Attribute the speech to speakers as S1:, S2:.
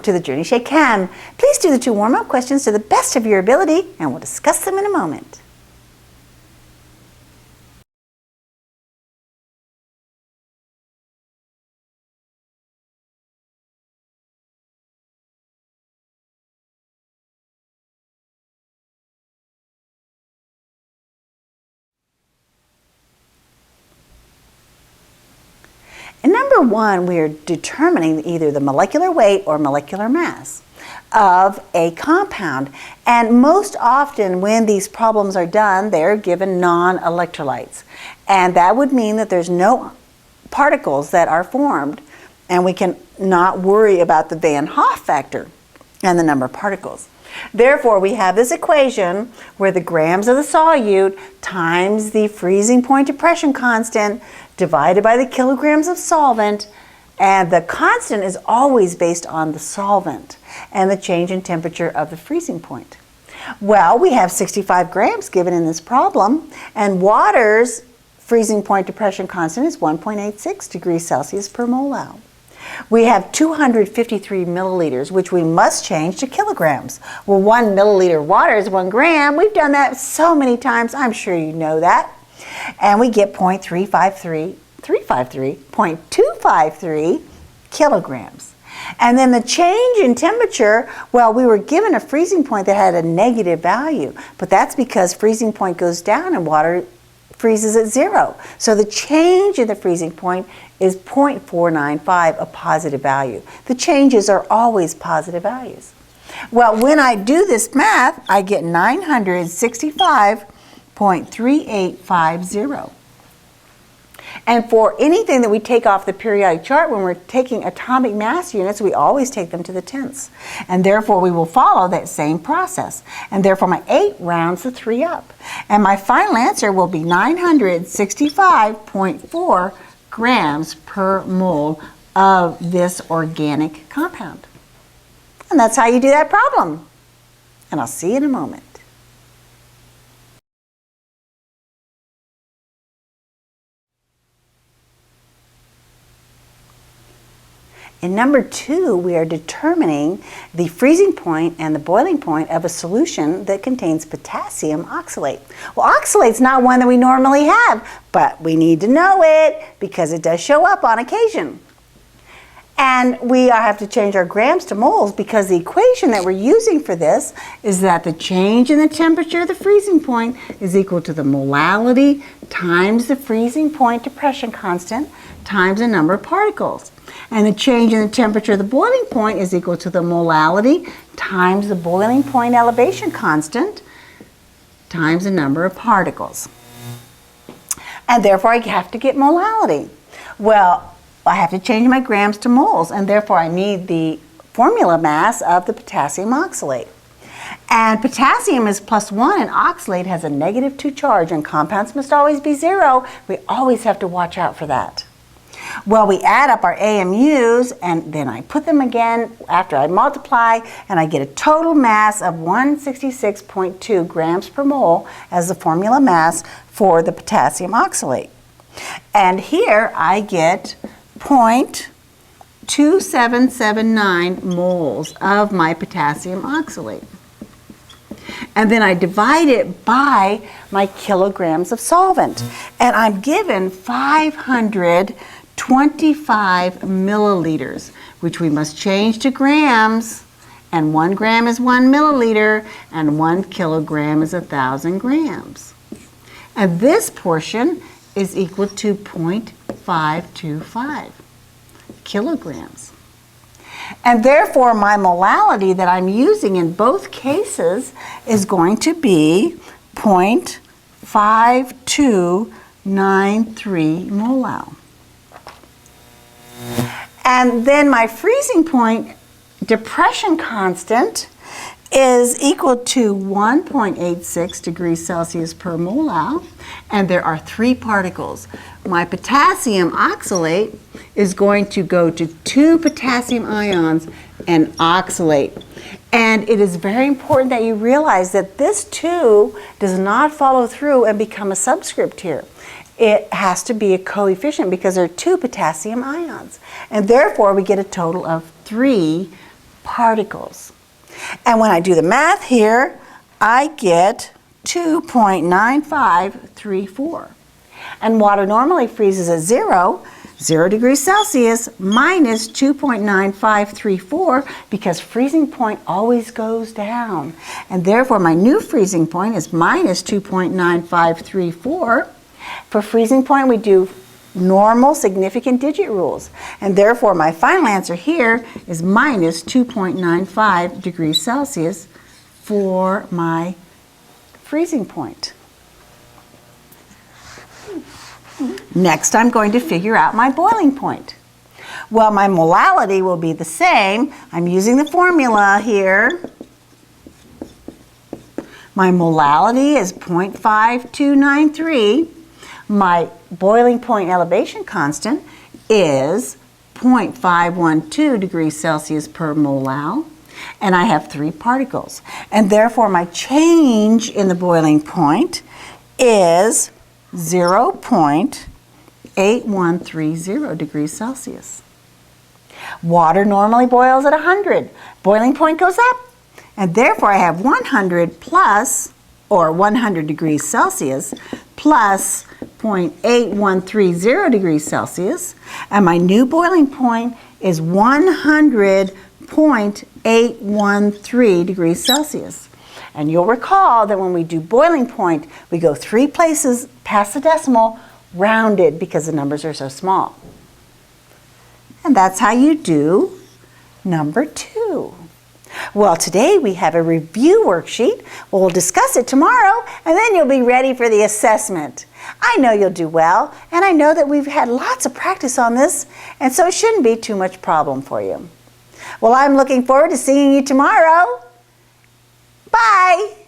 S1: to the Journey Shake Chem. Please do the 2 warm-up questions to the best of your ability, and we'll discuss them in a moment. In number 1, we are determining either the molecular weight or molecular mass of a compound. And most often when these problems are done, they're given non-electrolytes. And that would mean that there's no particles that are formed, and we can not worry about the Van Hoff factor and the number of particles. Therefore, we have this equation where the grams of the solute times the freezing point depression constant divided by the kilograms of solvent, and the constant is always based on the solvent and the change in temperature of the freezing point. Well, we have 65 grams given in this problem, and water's freezing point depression constant is 1.86 degrees Celsius per mole. We have 253 milliliters, which we must change to kilograms. Well, 1 milliliter of water is 1 gram. We've done that so many times, I'm sure you know that. And we get 0.253 kilograms. And then the change in temperature, well, we were given a freezing point that had a negative value, but that's because freezing point goes down and water freezes at 0. So the change in the freezing point is 0.495, a positive value. The changes are always positive values. Well, when I do this math, I get 965.3850. And for anything that we take off the periodic chart, when we're taking atomic mass units, we always take them to the tenths. And therefore, we will follow that same process. And therefore, my 8 rounds the 3 up. And my final answer will be 965.4 grams per mole of this organic compound. And that's how you do that problem. And I'll see you in a moment. In number 2, we are determining the freezing point and the boiling point of a solution that contains potassium oxalate. Well, oxalate's not one that we normally have, but we need to know it because it does show up on occasion. And we have to change our grams to moles because the equation that we're using for this is that the change in the temperature of the freezing point is equal to the molality times the freezing point depression constant times the number of particles. And the change in the temperature of the boiling point is equal to the molality times the boiling point elevation constant times the number of particles. And therefore, I have to get molality. Well, I have to change my grams to moles, and therefore I need the formula mass of the potassium oxalate. And potassium is +1 and oxalate has a -2 charge, and compounds must always be 0. We always have to watch out for that. Well, we add up our AMUs, and then I put them again after I multiply, and I get a total mass of 166.2 grams per mole as the formula mass for the potassium oxalate. And here I get 0.2779 moles of my potassium oxalate. And then I divide it by my kilograms of solvent. And I'm given 525 milliliters, which we must change to grams. And 1 gram is 1 milliliter, and 1 kilogram is 1,000 grams. And this portion is equal to 0.525 kilograms. And therefore, my molality that I'm using in both cases is going to be 0.5293 molal. And then my freezing point depression constant is equal to 1.86 degrees Celsius per molal, and there are 3 particles. My potassium oxalate is going to go to 2 potassium ions and oxalate. And it is very important that you realize that this 2 does not follow through and become a subscript here. It has to be a coefficient because there are 2 potassium ions. And therefore, we get a total of 3 particles. And when I do the math here, I get 2.9534. And water normally freezes at 0 degrees Celsius minus 2.9534 because freezing point always goes down. And therefore my new freezing point is minus 2.9534. For freezing point we do normal significant digit rules. And therefore my final answer here is minus 2.95 degrees Celsius for my freezing point. Next, I'm going to figure out my boiling point. Well, my molality will be the same. I'm using the formula here. My molality is 0.5293. My boiling point elevation constant is 0.512 degrees Celsius per molal. And I have 3 particles. And therefore, my change in the boiling point is 0.8130 degrees Celsius. Water normally boils at 100. Boiling point goes up. And therefore, I have 100 plus, or 100 degrees Celsius, plus 0.8130 degrees Celsius. And my new boiling point is 100.813 degrees Celsius. And you'll recall that when we do boiling point, we go 3 places past the decimal, rounded because the numbers are so small. And that's how you do number 2. Well, today we have a review worksheet. We'll discuss it tomorrow, and then you'll be ready for the assessment. I know you'll do well, and I know that we've had lots of practice on this, and so it shouldn't be too much problem for you. Well, I'm looking forward to seeing you tomorrow. Bye.